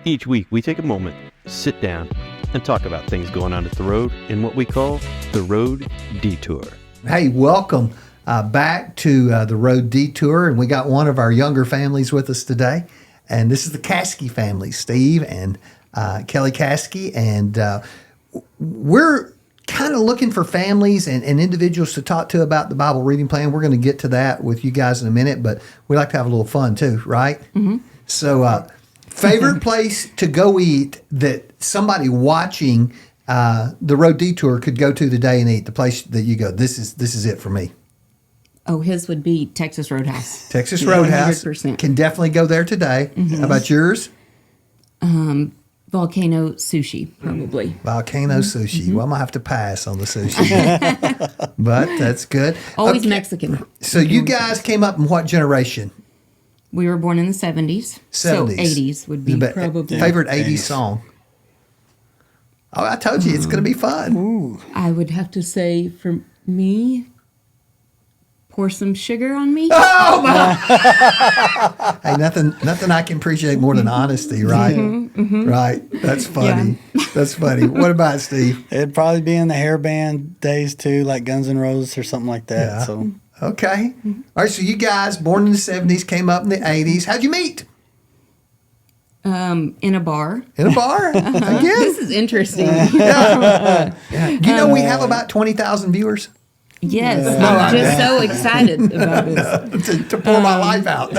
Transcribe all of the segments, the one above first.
Each week, we take a moment, sit down, and talk about things going on at the road in what we call the Road Detour. Hey, welcome back to the Road Detour, and we got one of our younger families with us today, and this is the Caskey family, Steve and Kelly Caskey, and we're kind of looking for families and individuals to talk to about the Bible reading plan. We're going to get to that with you guys in a minute, but we like to have a little fun too, right? Mm-hmm. So, favorite place to go eat that somebody watching the Road Detour could go to today and eat, the place that you go, this is it for me. Oh, his would be Texas Roadhouse. Texas Roadhouse. 100%. Can definitely go there today. Mm-hmm. How about yours? Volcano Sushi, probably. Volcano Sushi. Mm-hmm. Well, I'm going to have to pass on the sushi. But that's good. Always okay. Mexican. So you guys came up in what generation? We were born in the 70s. 70s. So 80s would be probably. Favorite 80s song? Oh, I told you, it's going to be fun. Ooh. I would have to say, for me, Pour Some Sugar on Me. Oh, my. Hey, nothing I can appreciate more than honesty, right? Mm-hmm, mm-hmm. Right. That's funny. Yeah. That's funny. What about Steve? It'd probably be in the hair band days, too, like Guns N' Roses or something like that. Yeah. So. Okay. Mm-hmm. All right, so you guys, born in the 70s, came up in the 80s. How'd you meet? In a bar. In a bar? Again? This is interesting. Yeah. You know we have about 20,000 viewers? Yes. I'm just so excited about this. to pour my life out.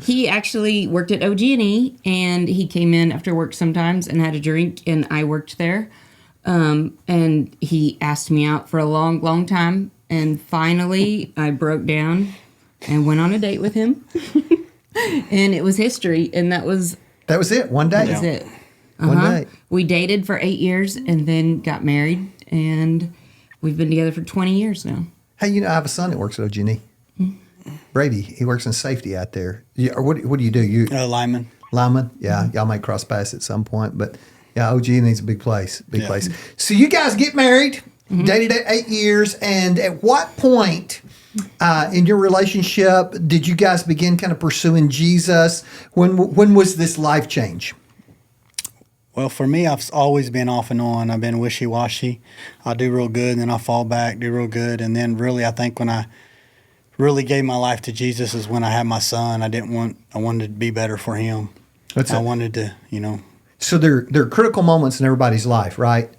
He actually worked at OG&E, and he came in after work sometimes and had a drink, and I worked there. And he asked me out for a long, long time. And finally, I broke down and went on a date with him. And it was history. And that was it. One day. That was it. One day. We dated for 8 years and then got married. And we've been together for 20 years now. Hey, I have a son that works at OG&E. Mm-hmm. Brady, he works in safety out there. What do you do? Lineman. Lineman? Yeah. Mm-hmm. Y'all might cross paths at some point. But, yeah, OG&E's a big place. Big place. So you guys get married. Mm-hmm. Dated 8 years, and at what point in your relationship did you guys begin kind of pursuing Jesus? When was this life change? Well, for me, I've always been off and on. I've been wishy-washy. I do real good, and then I fall back, do real good, and then really I think when I really gave my life to Jesus is when I had my son. I wanted to be better for him. Wanted to, So there are critical moments in everybody's life, right?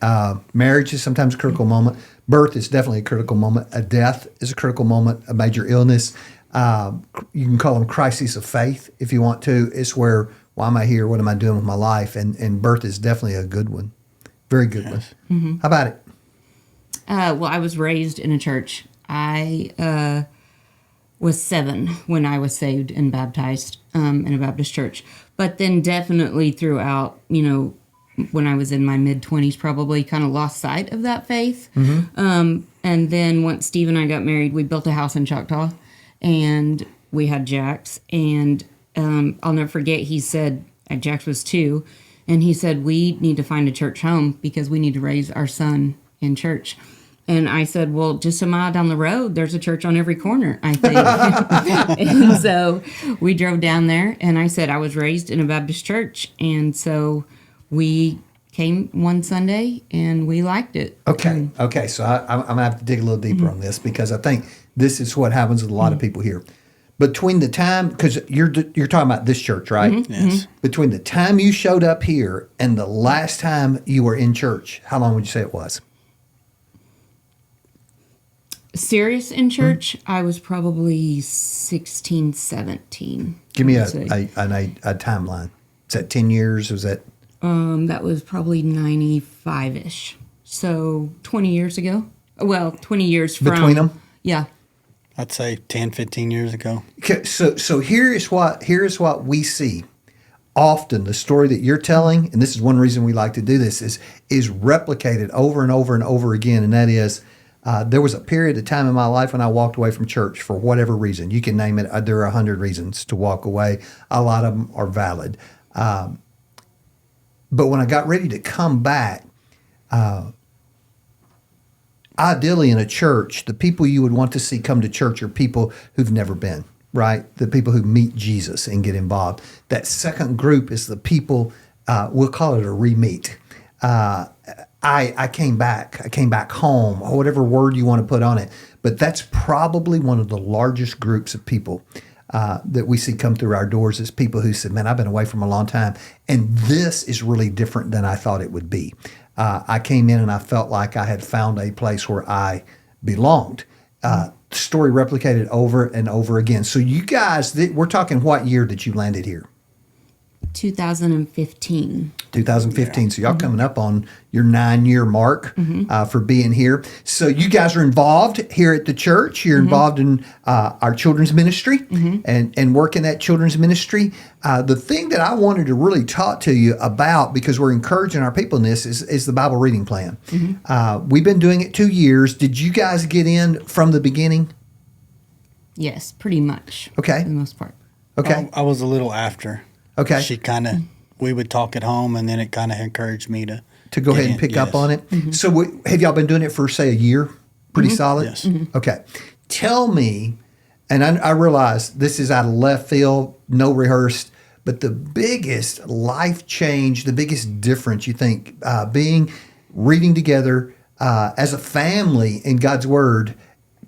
Marriage is sometimes a critical moment. Birth is definitely a critical moment. A death is a critical moment. A major illness. You can call them crises of faith if you want to. It's where, why am I here? What am I doing with my life? And birth is definitely a good one. Very good one. Mm-hmm. How about it? Well, I was raised in a church. I was 7 when I was saved and baptized in a Baptist church. But then definitely throughout, when I was in my mid-20s, probably kind of lost sight of that faith. Mm-hmm. And then once Steve and I got married, we built a house in Choctaw, and we had Jax. And I'll never forget, he said, Jax was 2, and he said, we need to find a church home because we need to raise our son in church. And I said, well, just a mile down the road, there's a church on every corner, I think. And so we drove down there, and I said I was raised in a Baptist church. And so we came one Sunday, and we liked it. Okay. So I'm going to have to dig a little deeper on this because I think this is what happens with a lot of people here. Between the time, because you're talking about this church, right? Mm-hmm. Yes. Between the time you showed up here and the last time you were in church, how long would you say it was? Serious in church, I was probably 16, 17. Give me a timeline. Is that 10 years? Was that? That was probably 95-ish. So 20 years ago. Well, 20 years from. Between them? Yeah. I'd say 10, 15 years ago. Okay, so here is what we see. Often the story that you're telling, and this is one reason we like to do this, is replicated over and over and over again, and that is, there was a period of time in my life when I walked away from church for whatever reason. You can name it. There are 100 reasons to walk away. A lot of them are valid. But when I got ready to come back, ideally in a church, the people you would want to see come to church are people who've never been, right? The people who meet Jesus and get involved. That second group is the people we'll call it a re-meet. I came back home, or whatever word you want to put on it. But that's probably one of the largest groups of people that we see come through our doors is people who said, man, I've been away from a long time, and this is really different than I thought it would be. I came in and I felt like I had found a place where I belonged. Story replicated over and over again. So you guys, we're talking what year that you landed here? 2015. 2015. So y'all coming up on your 9-year mark for being here. So you guys are involved here at the church. You're involved in our children's ministry and work in that children's ministry. The thing that I wanted to really talk to you about, because we're encouraging our people in this, is the Bible reading plan. We've been doing it 2 years. Did you guys get in from the beginning? Yes, pretty much. Okay. For the most part. Okay. I was a little after. Okay. She kind of, we would talk at home, and then it kind of encouraged me to go ahead and pick up on it. So have y'all been doing it for, say, a year? Pretty solid? Yes. Okay. Tell me, and I realize this is out of left field, no rehearsed, but the biggest life change, the biggest difference you think reading together as a family in God's Word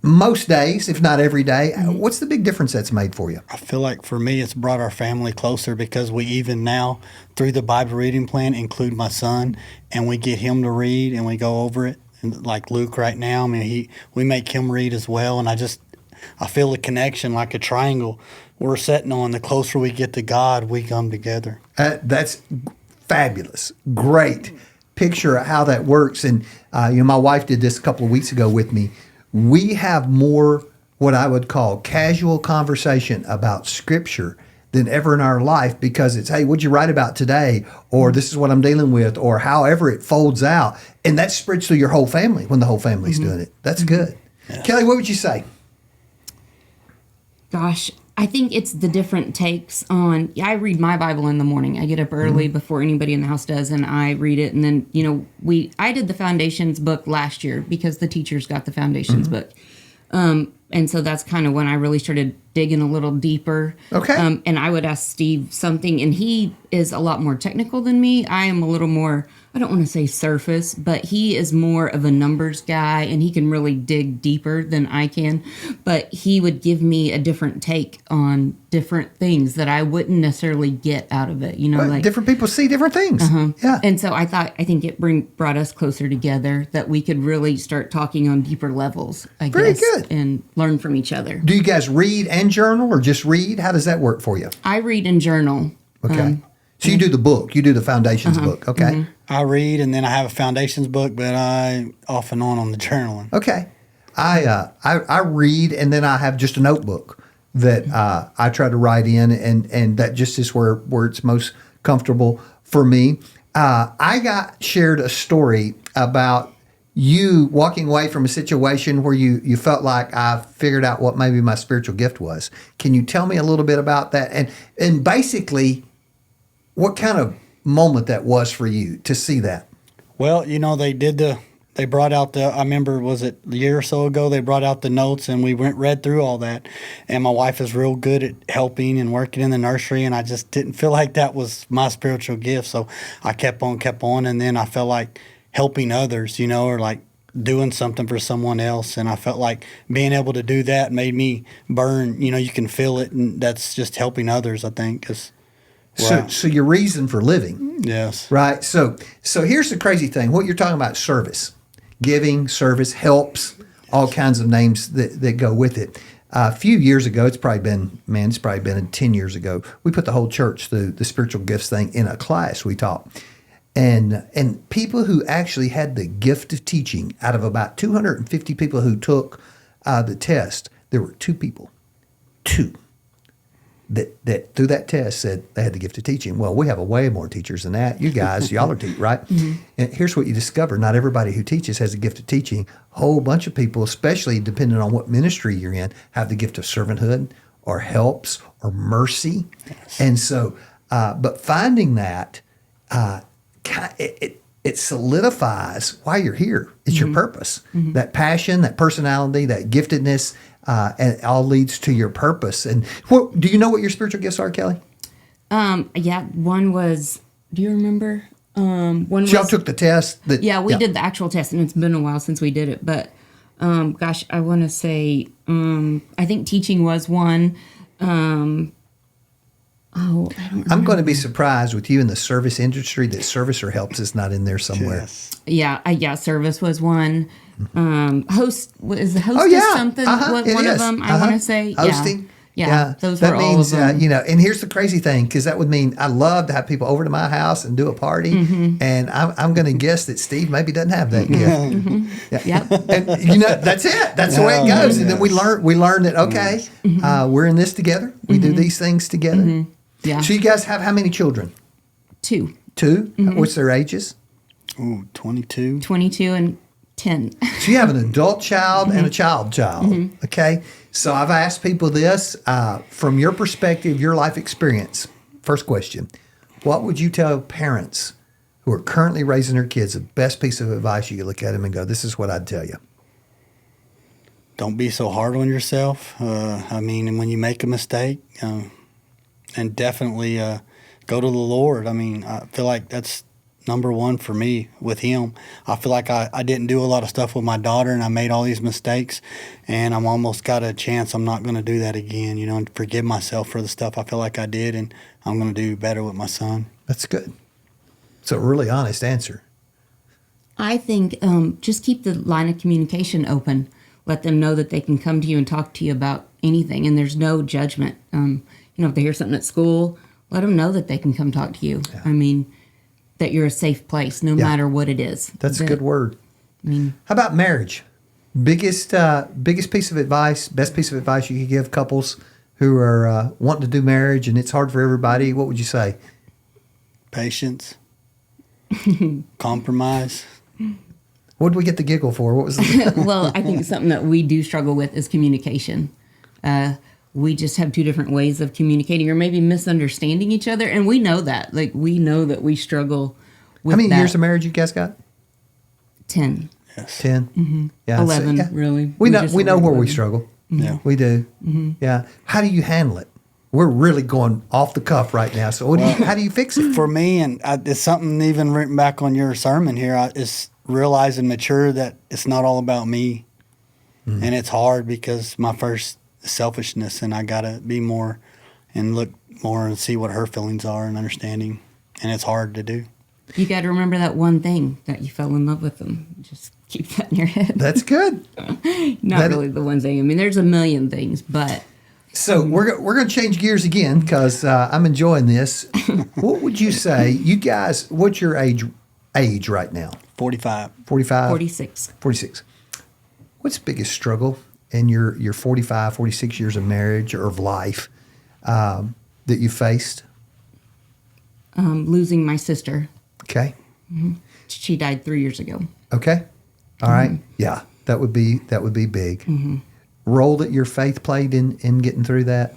most days, if not every day, what's the big difference that's made for you? I feel like for me, it's brought our family closer because we even now, through the Bible reading plan, include my son, and we get him to read and we go over it. And like Luke right now, I mean, we make him read as well. And I feel a connection like a triangle we're sitting on. The closer we get to God, we come together. That's fabulous. Great picture of how that works. And my wife did this a couple of weeks ago with me. We have more what I would call casual conversation about Scripture than ever in our life, because it's, hey, what'd you write about today? Or this is what I'm dealing with, or however it folds out. And that spreads through your whole family when the whole family's doing it. That's good. Yeah. Kelly, what would you say? Gosh, I think it's the different takes on. I read my Bible in the morning. I get up early before anybody in the house does, and I read it. And then, I did the Foundations book last year because the teachers got the Foundations book. And so that's kind of when I really started digging a little deeper. Okay. And I would ask Steve something, and he is a lot more technical than me. I am a little more, I don't want to say surface, but he is more of a numbers guy, and he can really dig deeper than I can. But he would give me a different take on different things that I wouldn't necessarily get out of it. Like different people see different things. Yeah. And so I think it brought us closer together, that we could really start talking on deeper levels, I guess. Very good. And learn from each other. Do you guys read and journal, or just read? How does that work for you? I read and journal. Okay. So you do the book. You do the Foundations book. Okay. I read, and then I have a Foundations book, but I off and on the journaling. Okay. I read, and then I have just a notebook that I try to write in, and that just is where it's most comfortable for me. I shared a story about you walking away from a situation where you felt like I figured out what maybe my spiritual gift was. Can you tell me a little bit about that? And basically, what kind of moment that was for you to see that? Well, they brought out I remember, was it a year or so ago, they brought out the notes, and we read through all that. And my wife is real good at helping and working in the nursery, and I just didn't feel like that was my spiritual gift. So I kept on, and then I felt like helping others, or like doing something for someone else. And I felt like being able to do that made me burn, you can feel it, and that's just helping others, I think. So your reason for living. Yes. Right. So here's the crazy thing. What you're talking about, service, giving, service, helps, all kinds of names that go with it. A few years ago, it's probably been 10 years ago, we put the whole church through the spiritual gifts thing in a class we taught. And people who actually had the gift of teaching, out of about 250 people who took the test, there were two people that through that test said they had the gift of teaching. Well, we have way more teachers than that. You guys, y'all are right? And here's what you discover. Not everybody who teaches has a gift of teaching. A whole bunch of people, especially depending on what ministry you're in, have the gift of servanthood or helps or mercy. Yes. And so, but finding that, it solidifies why you're here. It's your purpose. That passion, that personality, that giftedness, and it all leads to your purpose. And do you know what your spiritual gifts are, Kelly? Yeah, one was Do you remember? When So y'all took the test. Yeah, we did the actual test, and it's been a while since we did it. But gosh, I want to say I think teaching was one. I don't remember. I'm going to be surprised with you in the service industry that service or helps is not in there somewhere. Yes. Yeah, service was one. Host is the hostess Oh yeah, something? it One is. of them, I want to say. Hosting. Yeah, those that were means, all of them. and here's the crazy thing, because that would mean I love to have people over to my house and do a party, and I'm going to guess that Steve maybe doesn't have that gift. Yeah. Yep. And that's it. That's the way it goes. And then we learn that okay, we're in this together. We do these things together. Yeah. So you guys have how many children? Two. What's their ages? Ooh, 22. 22 and 10. So you have an adult child and a child. Okay. So I've asked people this from your perspective, your life experience. First question: what would you tell parents who are currently raising their kids? The best piece of advice you could look at them and go, "This is what I'd tell you." Don't be so hard on yourself. And when you make a mistake, and definitely go to the Lord. I feel like that's number one for me with Him. I feel like I didn't do a lot of stuff with my daughter, and I made all these mistakes, and I'm almost got a chance I'm not going to do that again, and forgive myself for the stuff I feel like I did, and I'm going to do better with my son. That's good. It's a really honest answer. I think just keep the line of communication open. Let them know that they can come to you and talk to you about anything, and there's no judgment. If they hear something at school, let them know that they can come talk to you. Yeah. That you're a safe place, no matter what it is. That's a good word. How about marriage? Biggest piece of advice, best piece of advice you could give couples who are wanting to do marriage and it's hard for everybody. What would you say? Patience. Compromise. What did we get the giggle for? What was the Well, I think something that we do struggle with is communication. We just have two different ways of communicating or maybe misunderstanding each other. And we know that. We know that we struggle with that. How many years of marriage you guys got? 10. Yes. 10? Mm-hmm. Yeah. 11, really. We know where we struggle. Yeah. We do. Mm-hmm. Yeah. How do you handle it? We're really going off the cuff right now. So how do you fix it? For me, and it's something even written back on your sermon here, is realize and mature that it's not all about me. Mm-hmm. And it's hard because my first selfishness, and I got to be more and look more and see what her feelings are and understanding. And it's hard to do. You got to remember that one thing that you fell in love with them. Just keep that in your head. That's good. Not really the one thing. There's a million things, but. So we're going to change gears again because I'm enjoying this. What would you say, you guys, what's your age right now? 45. 45? 46. 46. What's the biggest struggle in your 45, 46 years of marriage or of life that you faced? Losing my sister. Okay. Mm-hmm. She died 3 years ago. Okay. All right. Yeah, that would be big. Mm-hmm. Role that your faith played in getting through that?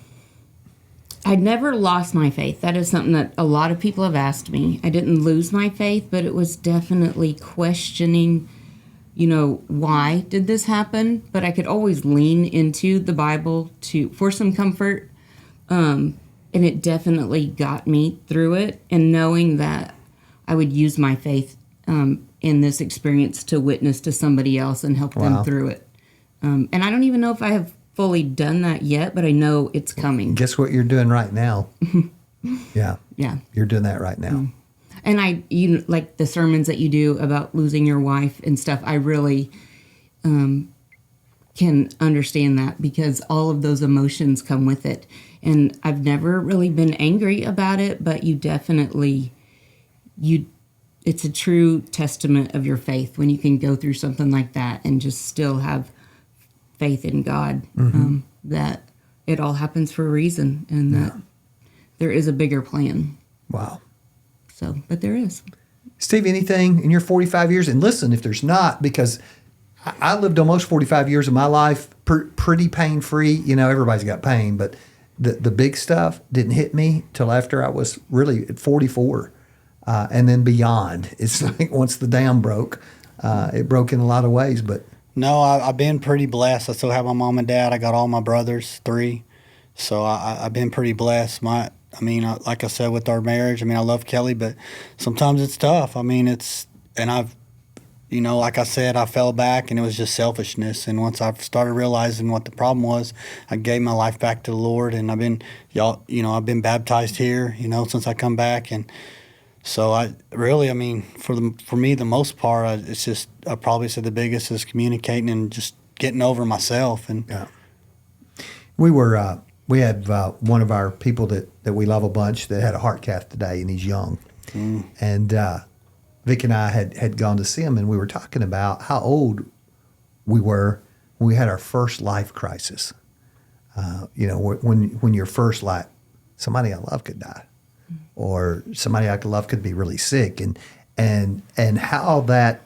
I'd never lost my faith. That is something that a lot of people have asked me. I didn't lose my faith, but it was definitely questioning, why did this happen? But I could always lean into the Bible for some comfort. And it definitely got me through it. And knowing that I would use my faith in this experience to witness to somebody else and help them through it. And I don't even know if I have fully done that yet, but I know it's coming. Guess what you're doing right now? Yeah. Yeah. You're doing that right now. And like the sermons that you do about losing your wife and stuff, I really can understand that because all of those emotions come with it. And I've never really been angry about it, but you definitely, it's a true testament of your faith when you can go through something like that and just still have faith in God, that it all happens for a reason and that there is a bigger plan. Wow. So, but there is. Steve, anything in your 45 years? And listen, if there's not, because I lived almost 45 years of my life pretty pain-free. Everybody's got pain, but the big stuff didn't hit me till after I was really at 44 and then beyond. It's like once the dam broke, it broke in a lot of ways, but No, I've been pretty blessed. I still have my mom and dad. I got all my brothers, 3. So I've been pretty blessed. I mean, like I said, with our marriage, I mean, I love Kelly, but sometimes it's tough. I mean, like I said, I fell back and it was just selfishness. And once I started realizing what the problem was, I gave my life back to the Lord, and I've been baptized here, since I come back. And so for me, the most part, it's just, I probably said the biggest is communicating and just getting over myself. And yeah. We had one of our people that we love a bunch that had a heart cath today, and he's young. And Vic and I had gone to see him, and we were talking about how old we were when we had our first life crisis. When you're first, like, somebody I love could die, or somebody I love could be really sick, and how that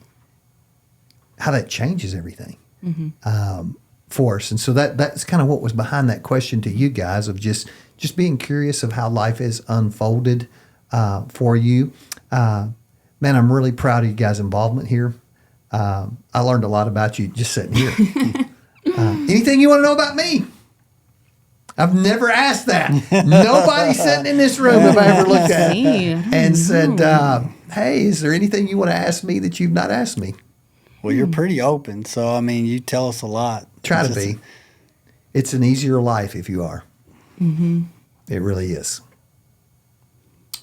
changes everything. For us. And so that's kind of what was behind that question to you guys, of just being curious of how life has unfolded for you. Man, I'm really proud of you guys' involvement here. I learned a lot about you just sitting here. Anything you want to know about me? I've never asked that. Nobody sitting in this room have I ever looked at and said, hey, is there anything you want to ask me that you've not asked me? Well, you're pretty open, so, I mean, you tell us a lot. Try to be. It's an easier life if you are. It really is.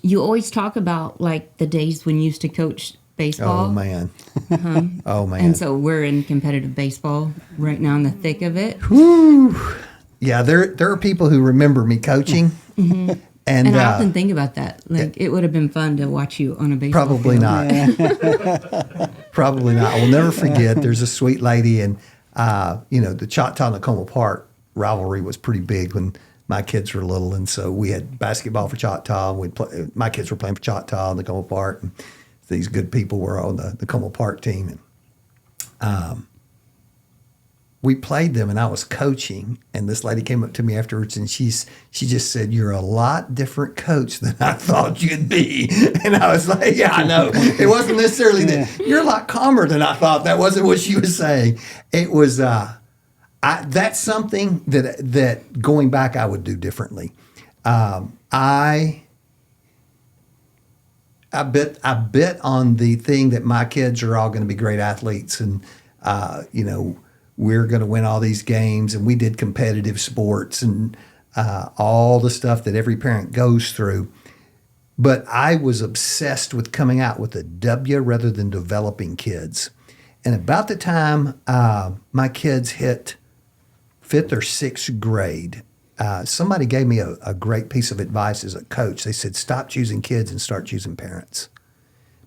You always talk about, like, the days when you used to coach baseball. Oh, man. Oh, man. And so we're in competitive baseball right now in the thick of it. Whew. Yeah, there are people who remember me coaching. And I often think about that. Like, it would have been fun to watch you on a baseball Probably field. not. Yeah. Probably not. I will never forget, there's a sweet lady, and, the Choctaw-Nakoma Park rivalry was pretty big when my kids were little, and so we had basketball for Choctaw. My kids were playing for Choctaw and Nakoma Park, and these good people were on the Nakoma Park team. And we played them, and I was coaching, and this lady came up to me afterwards, and she just said, "You're a lot different coach than I thought you'd be." And I was like, yeah, I know. It wasn't necessarily that. You're a lot calmer than I thought. That wasn't what she was saying. It was, that's something that going back I would do differently. I bet on the thing that my kids are all going to be great athletes, and, we're going to win all these games, and we did competitive sports and all the stuff that every parent goes through. But I was obsessed with coming out with a W rather than developing kids. And about the time my kids hit 5th or 6th grade, somebody gave me a great piece of advice as a coach. They said, stop choosing kids and start choosing parents,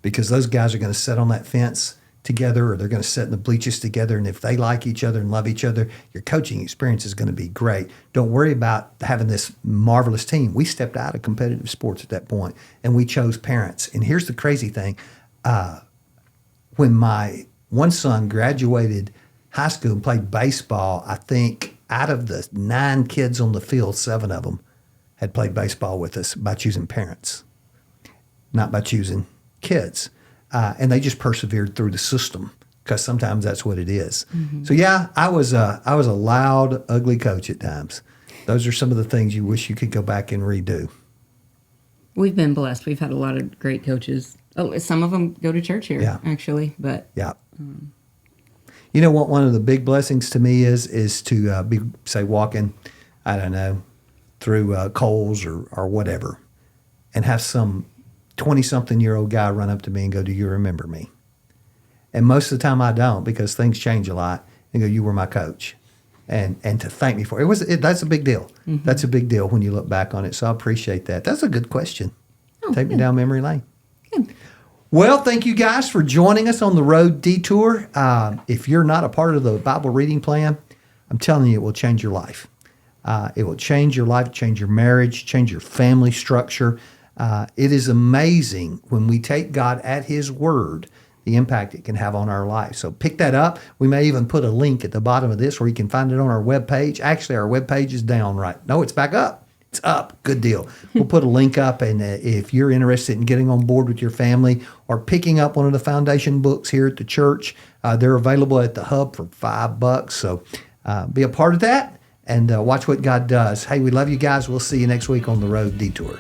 because those guys are going to sit on that fence together, or they're going to sit in the bleachers together, and if they like each other and love each other, your coaching experience is going to be great. Don't worry about having this marvelous team. We stepped out of competitive sports at that point, and we chose parents. And here's the crazy thing. When my one son graduated high school and played baseball, I think out of the 9 kids on the field, 7 of them had played baseball with us by choosing parents, not by choosing kids. And they just persevered through the system, because sometimes that's what it is. So yeah, I was a loud, ugly coach at times. Those are some of the things you wish you could go back and redo. We've been blessed. We've had a lot of great coaches. Oh, some of them go to church here, actually. But yeah, you know what? One of the big blessings to me is to be, say, walking, I don't know, through Kohl's or whatever, and have some 20-something-year-old guy run up to me and go, "Do you remember me?" And most of the time I don't, because things change a lot, and go, "You were my coach." And to thank me for it. That's a big deal. That's a big deal when you look back on it. So I appreciate that. That's a good question. Take me down memory lane. Good. Well, thank you guys for joining us on the Road Detour. If you're not a part of the Bible reading plan, I'm telling you, it will change your life. It will change your life, change your marriage, change your family structure. It is amazing when we take God at His word, the impact it can have on our life. So pick that up. We may even put a link at the bottom of this where you can find it on our webpage. Actually, our webpage is down right. No, it's back up. It's up. Good deal. We'll put a link up, and if you're interested in getting on board with your family or picking up one of the foundation books here at the church, they're available at the hub for $5. So be a part of that and watch what God does. Hey, we love you guys. We'll see you next week on The Road Detour.